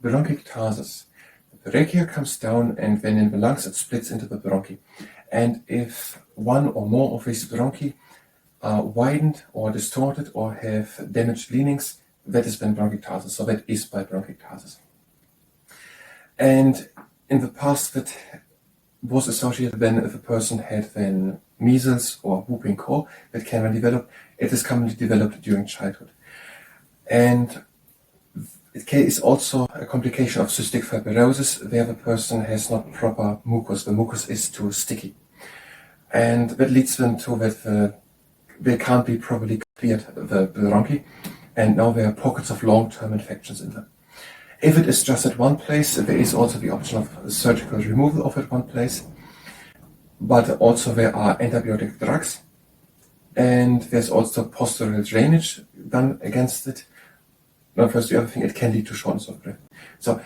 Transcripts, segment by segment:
Bronchiectasis. The trachea comes down, and then in the lungs it splits into the bronchi. And if one or more of these bronchi are widened or distorted or have damaged leanings, that is then bronchiectasis. So that is by bronchiectasis. And in the past, that was associated when if a person had then measles or whooping cough that can then develop. It is commonly developed during childhood. And it is also a complication of cystic fibrosis, where the person has not proper mucus. The mucus is too sticky. And that leads them to that they can't be properly cleared, the bronchi, and now there are pockets of long-term infections in them. If it is just at one place, there is also the option of surgical removal of at one place, but also there are antibiotic drugs, and there's also postural drainage done against it. Now, first, the other thing, it can lead to shortness of breath. So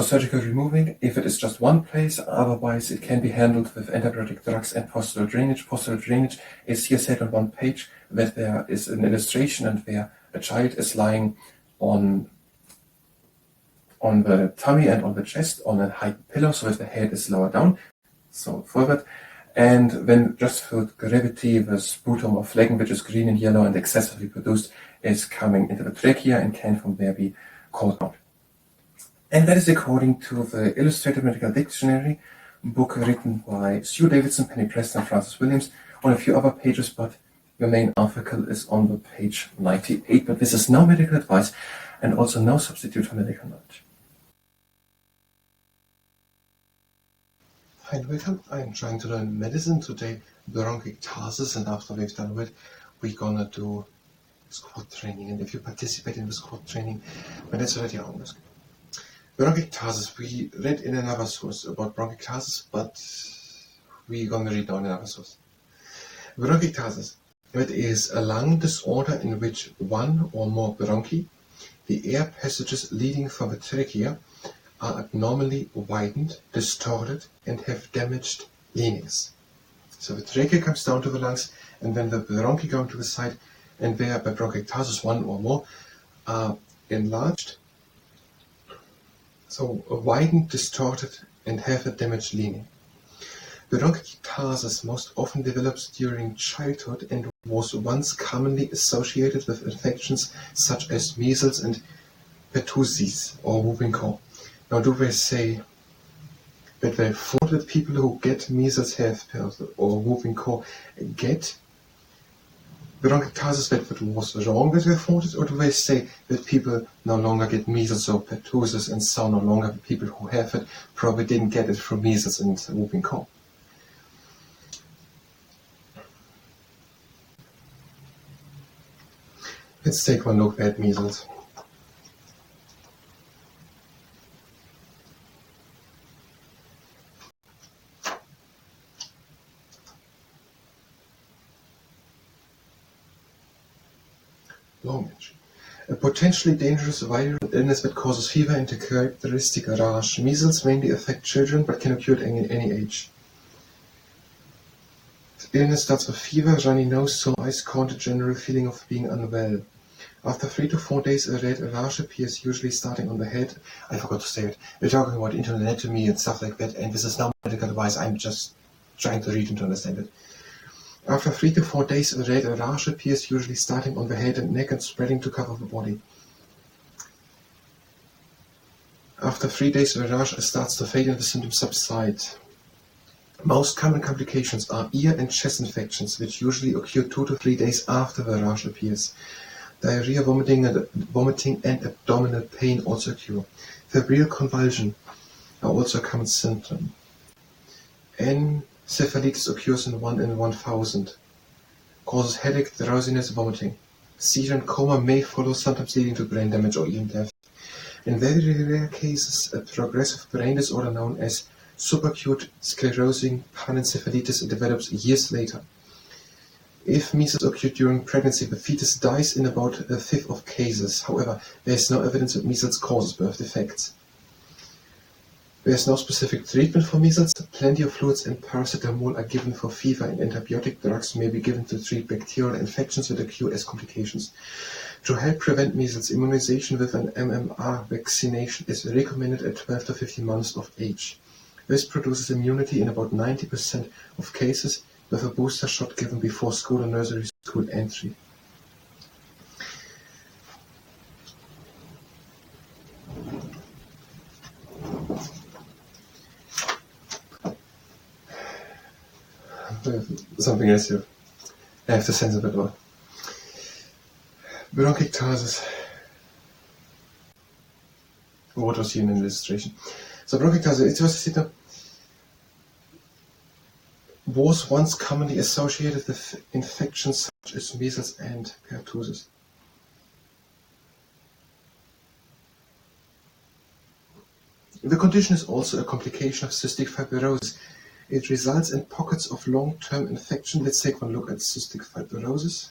surgical removing, if it is just one place, otherwise it can be handled with antibiotic drugs and postural drainage. Postural drainage is here said on one page, that there is an illustration and where a child is lying on the tummy and on the chest on a high pillow, so that the head is lower down, so forward. And then just through gravity, the sputum or phlegm, which is green and yellow and excessively produced, is coming into the trachea and can from there be called out. And that is according to the Illustrated Medical Dictionary, book written by Sue Davidson, Penny Preston, and Francis Williams, on a few other pages, but the main article is on the page 98. But this is no medical advice and also no substitute for medical knowledge. Hi and welcome. I'm trying to learn medicine today, bronchiectasis, and after we've done it, we're gonna do squat training. And if you participate in the squat training, then that's already your own risk. Bronchiectasis, we read in another source about bronchiectasis, but we're gonna read down another source. Bronchiectasis, it is a lung disorder in which one or more bronchi, the air passages leading from the trachea, are abnormally widened, distorted, and have damaged leanings. So the trachea comes down to the lungs, and then the bronchi go to the side, and there by bronchiectasis one or more are enlarged, so widened, distorted, and have a damaged leaning. Bronchiectasis most often develops during childhood and was once commonly associated with infections such as measles and pertussis or whooping cough. Now, do they say that they thought that people who get measles have or whooping cough get bronchiectasis, that was wrong that they thought it, or do they say that people no longer get measles or pertussis, and so no longer the people who have it probably didn't get it from measles and whooping cough? Let's take one look at measles. A potentially dangerous viral illness that causes fever and a characteristic rash. Measles mainly affect children but can occur at any age. The illness starts with fever, runny nose, sore eyes, cold, a general feeling of being unwell. After 3 to 4 days, a red rash appears, usually starting on the head. I forgot to say it. We're talking about internal anatomy and stuff like that, and this is not medical advice. I'm just trying to read and to understand it. After 3 to 4 days, a red rash appears, usually starting on the head and neck and spreading to cover the body. After 3 days, the rash starts to fade and the symptoms subside. Most common complications are ear and chest infections, which usually occur 2 to 3 days after the rash appears. Diarrhea, vomiting and abdominal pain also occur. Febrile convulsion are also a common symptom. Encephalitis occurs in 1 in 1,000. Causes headache, drowsiness, vomiting. Seizure and coma may follow, sometimes leading to brain damage or even death. In very rare cases, a progressive brain disorder known as subacute sclerosing panencephalitis develops years later. If measles occurred during pregnancy, the fetus dies in about 1/5 of cases. However, there is no evidence that measles causes birth defects. There is no specific treatment for measles. Plenty of fluids and paracetamol are given for fever, and antibiotic drugs may be given to treat bacterial infections that occur as complications. To help prevent measles, immunization with an MMR vaccination is recommended at 12 to 15 months of age. This produces immunity in about 90% of cases with a booster shot given before school or nursery school entry. Something else here. I have to censor that one. Bronchiectasis. What was here in the illustration? So bronchiectasis was once commonly associated with infections such as measles and pertussis. The condition is also a complication of cystic fibrosis. It results in pockets of long-term infection. Let's take one look at cystic fibrosis.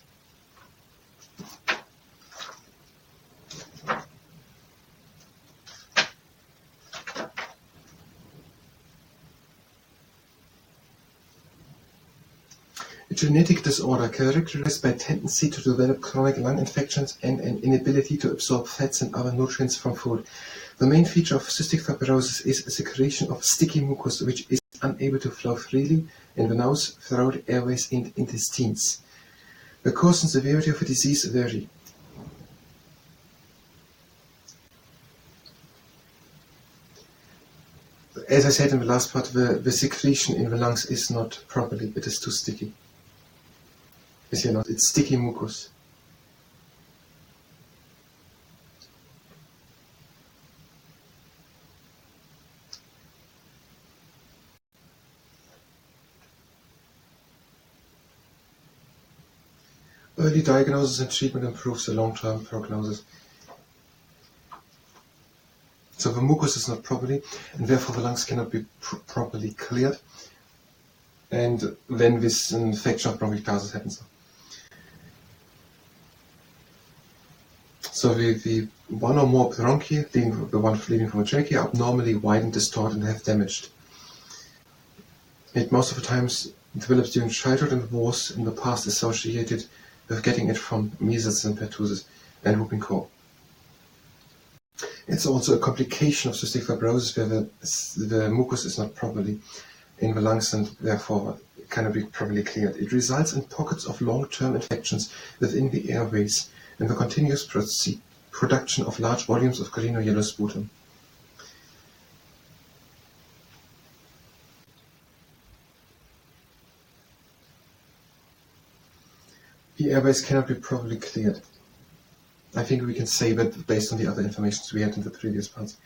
A genetic disorder characterized by tendency to develop chronic lung infections and an inability to absorb fats and other nutrients from food. The main feature of cystic fibrosis is a secretion of sticky mucus which is unable to flow freely in the nose, throat, airways, and intestines. The cause and severity of the disease vary. As I said in the last part, the secretion in the lungs is not properly, it is too sticky. Is here not, it's sticky mucus. Early diagnosis and treatment improves the long-term prognosis. So the mucus is not properly, and therefore the lungs cannot be properly cleared, and then this infection of bronchiectasis happens. So the one or more bronchi, the one leading from the trachea, are abnormally widened, distorted, and have damaged. It most of the times develops during childhood and was in the past associated with getting it from measles and pertussis and whooping cough. It's also a complication of cystic fibrosis where the mucus is not properly in the lungs and therefore cannot be properly cleared. It results in pockets of long-term infections within the airways and the continuous production of large volumes of green or yellow sputum. The airways cannot be properly cleared. I think we can say that based on the other information we had in the previous parts.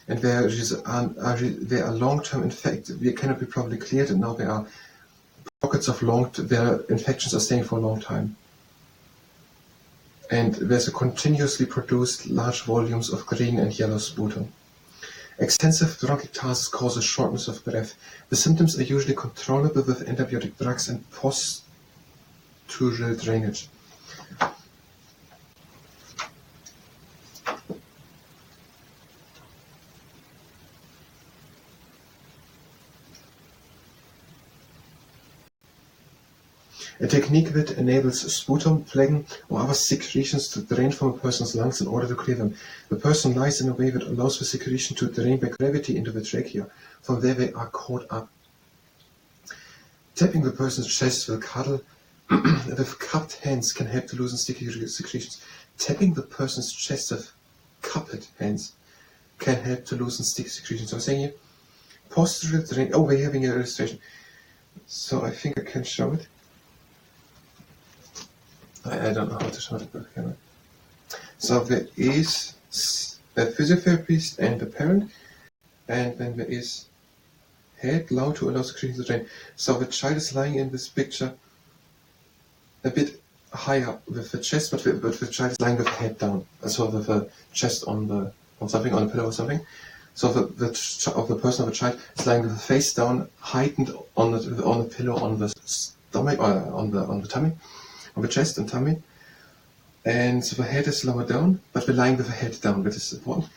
And there are long-term infections, they cannot be properly cleared, and now there are pockets of where infections are staying for a long time. And there's a continuously produced large volumes of green and yellow sputum. Extensive bronchiectasis causes shortness of breath. The symptoms are usually controllable with antibiotic drugs and post-tural drainage. A technique that enables sputum, phlegm, or other secretions to drain from a person's lungs in order to clear them. The person lies in a way that allows the secretion to drain by gravity into the trachea. From there they are caught up. Tapping the person's chest with cupped hands can help to loosen sticky secretions. Tapping the person's chest with cupped hands can help to loosen sticky secretions. So I'm saying here, postural drain. Oh, we're having an illustration. So I think I can show it. I don't know how to show it, but can I? So there is a physiotherapist and a parent, and then there is head loud to allow secretions to drain. So the child is lying in this picture a bit higher with the chest, but the child is lying with the head down, so with the chest on a pillow or something. So the person of the child is lying with the face down, heightened on the pillow on the stomach or on the tummy. On the chest and tummy, and so the head is lower down, but we're lying with the head down, that is important.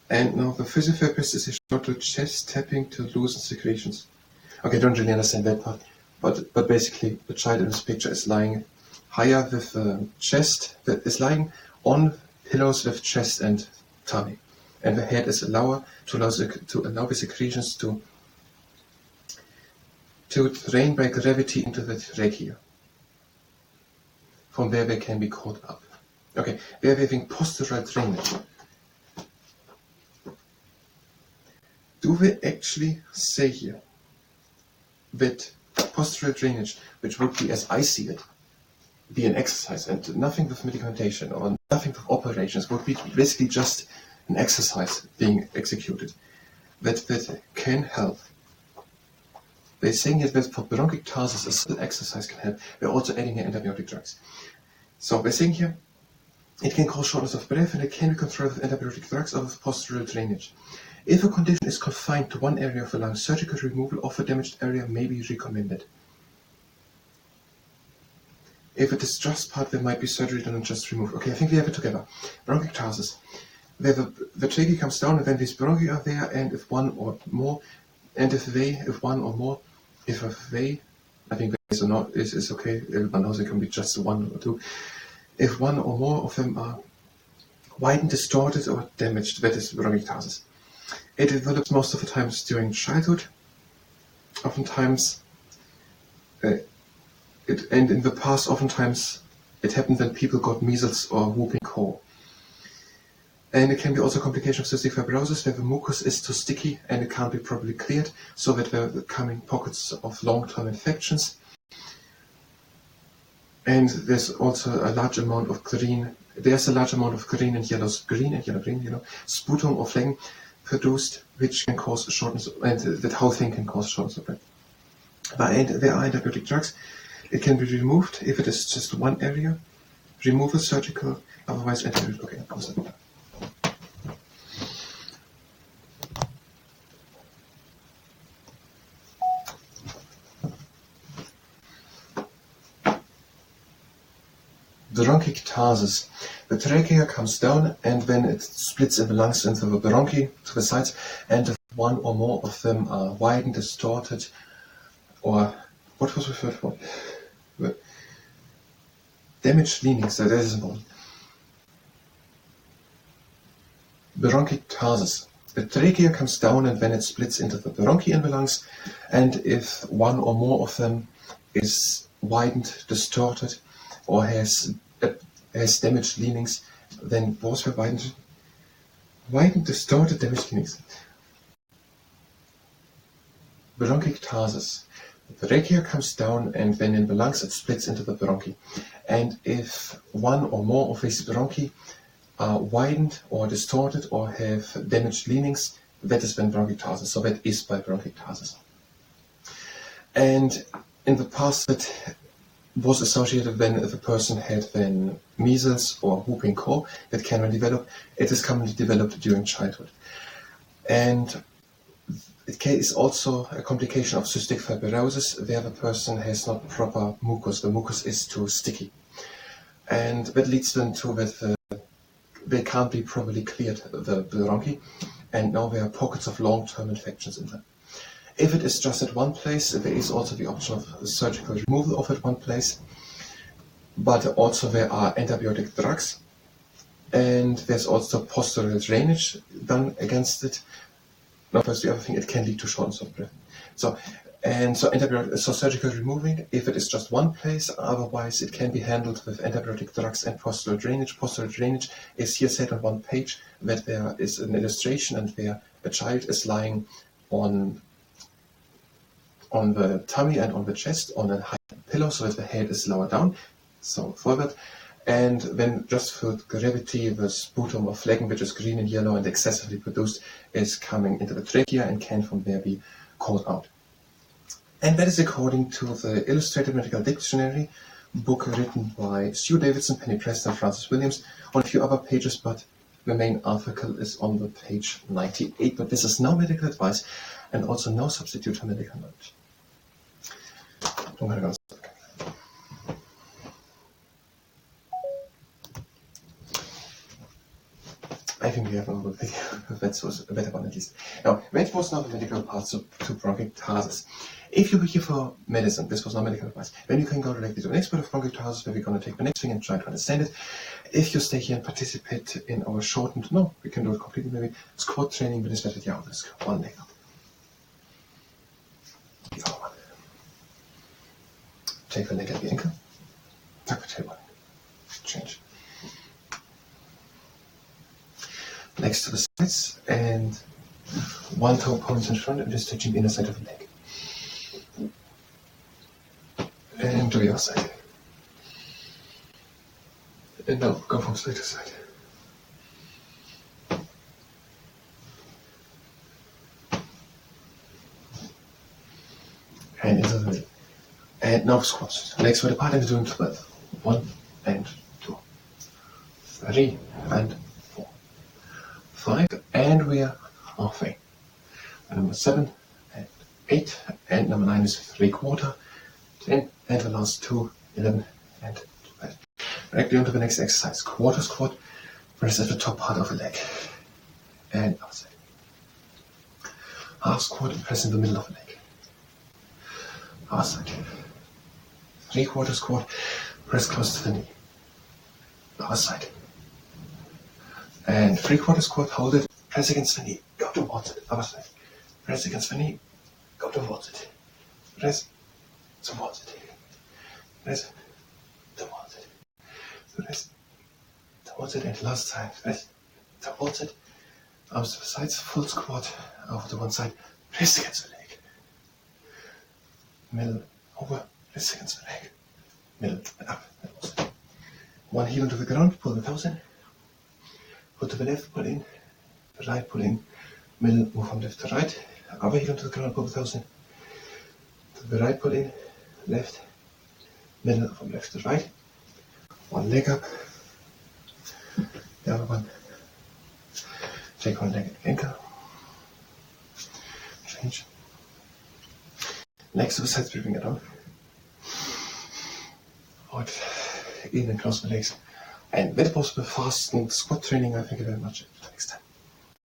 And now the physiotherapist is short to chest tapping to loosen secretions. Okay, I don't really understand that part, but basically the child in this picture is lying higher with the chest that is lying on pillows with chest and tummy. And the head is lower to allow the secretions to drain by gravity into the trachea, from where they can be caught up. Okay, we are having postural drainage. Do we actually say here that postural drainage, which would be, as I see it, be an exercise and nothing with medicamentation or nothing with operations, would be basically just an exercise being executed that can help? They're saying here that for bronchiectasis, a simple exercise can help. We're also adding here antibiotic drugs. So we're saying here, it can cause shortness of breath and it can be controlled with antibiotic drugs or with postural drainage. If a condition is confined to one area of the lung, surgical removal of the damaged area may be recommended. If it is just part, there might be surgery done and just remove. Okay, I think we have it together. Bronchiectasis, where the trachea comes down and then these bronchi are there, and if one or more, I think they is or not is okay. Everyone knows it can be just one or two. If one or more of them are widened, distorted, or damaged, that is bronchiectasis. It develops most of the times during childhood. Oftentimes, and in the past, oftentimes it happened when people got measles or whooping cough. And it can be also a complication of cystic fibrosis, where the mucus is too sticky and it can't be properly cleared, so that there are coming pockets of long-term infections. And there's also a large amount of green. There's a large amount of green and yellow sputum or phlegm produced, which can cause shortness, and that whole thing can cause shortness of breath. And there are antibiotic drugs. It can be removed if it is just one area. Removal surgical, otherwise antibiotic. Okay, I'll stop that. Bronchiectasis. The trachea comes down and then it splits in the lungs into the bronchi to the sides, and if one or more of them are widened, distorted, or what was the third one? Damaged leanings, that is important. Bronchiectasis. The trachea comes down and then it splits into the bronchi in the lungs, and if one or more of them is widened, distorted, or has damaged leanings, then was for widened, distorted, damaged leanings. Bronchiectasis. The trachea comes down and then in the lungs it splits into the bronchi. And if one or more of these bronchi are widened or distorted or have damaged leanings, that is then bronchiectasis. So that is by bronchiectasis. And in the past, that was associated when the person had then measles or whooping cough that can then develop. It is commonly developed during childhood. And it is also a complication of cystic fibrosis, where the person has not proper mucus. The mucus is too sticky. And that leads them to that they can't be properly cleared, the bronchi, and now there are pockets of long-term infections in them. If it is just at one place, there is also the option of surgical removal of at one place, but also there are antibiotic drugs, and there's also postural drainage done against it. Now, first, the other thing, it can lead to shortness of breath. So surgical removing, if it is just one place, otherwise it can be handled with antibiotic drugs and postural drainage. Postural drainage is here said on one page, that there is an illustration and where a child is lying on the tummy and on the chest on a high pillow, so that the head is lower down, so forward. And then just for gravity, the sputum or phlegm, which is green and yellow and excessively produced, is coming into the trachea and can from there be called out. And that is according to the Illustrated Medical Dictionary, book written by Sue Davidson, Penny Preston, and Francis Williams, on a few other pages, but the main article is on the page 98. But this is no medical advice and also no substitute for medical knowledge. I think we have another video. That was a better one at least. Now, that was not the medical part to bronchiectasis. If you were here for medicine, this was not medical advice, then you can go directly to an expert of bronchiectasis, where we're going to take the next thing and try to understand it. If you stay here and participate in our shortened, no, we can do it completely maybe, squat training, but it's better to this one leg up. The other one. Take the leg at the ankle, tuck the tailbone, change. Next to the sides, and one toe points in front and just touching the inner side of the leg. And to the other side. And now go from side to side. And into the middle. And now squats. Legs wide apart and doing 12. 1 and 2. 3 and 4. 5, and we are halfway. And number 7 and 8, and number 9 is 3/4, 10, and the last 2, 11 and 12. Directly onto the next exercise. Quarter squat, press at the top part of the leg. And outside. Half squat, press in the middle of the leg. Outside. 3/4 squat, press close to the knee. Outside. And 3/4 squat, hold it, press against the knee, go towards it, other side. Press against the knee, go towards it. Press towards it. Press towards it. Press towards it, and last time, press towards it. Arms to the sides, full squat, over to one side, press against the leg. Middle, over, press against the leg. Middle, and up, and also. One heel onto the ground, pull the toes in. Put to the left, pull in, the right, pull in, middle, move from left to right, other heel onto the ground, pull the toes in, to the right, pull in, left, middle, from left to right, one leg up, the other one, take one leg at the ankle, change, legs to the sides, bring it down, out, in and close the legs. And that was the fast and squat training. I thank you very much.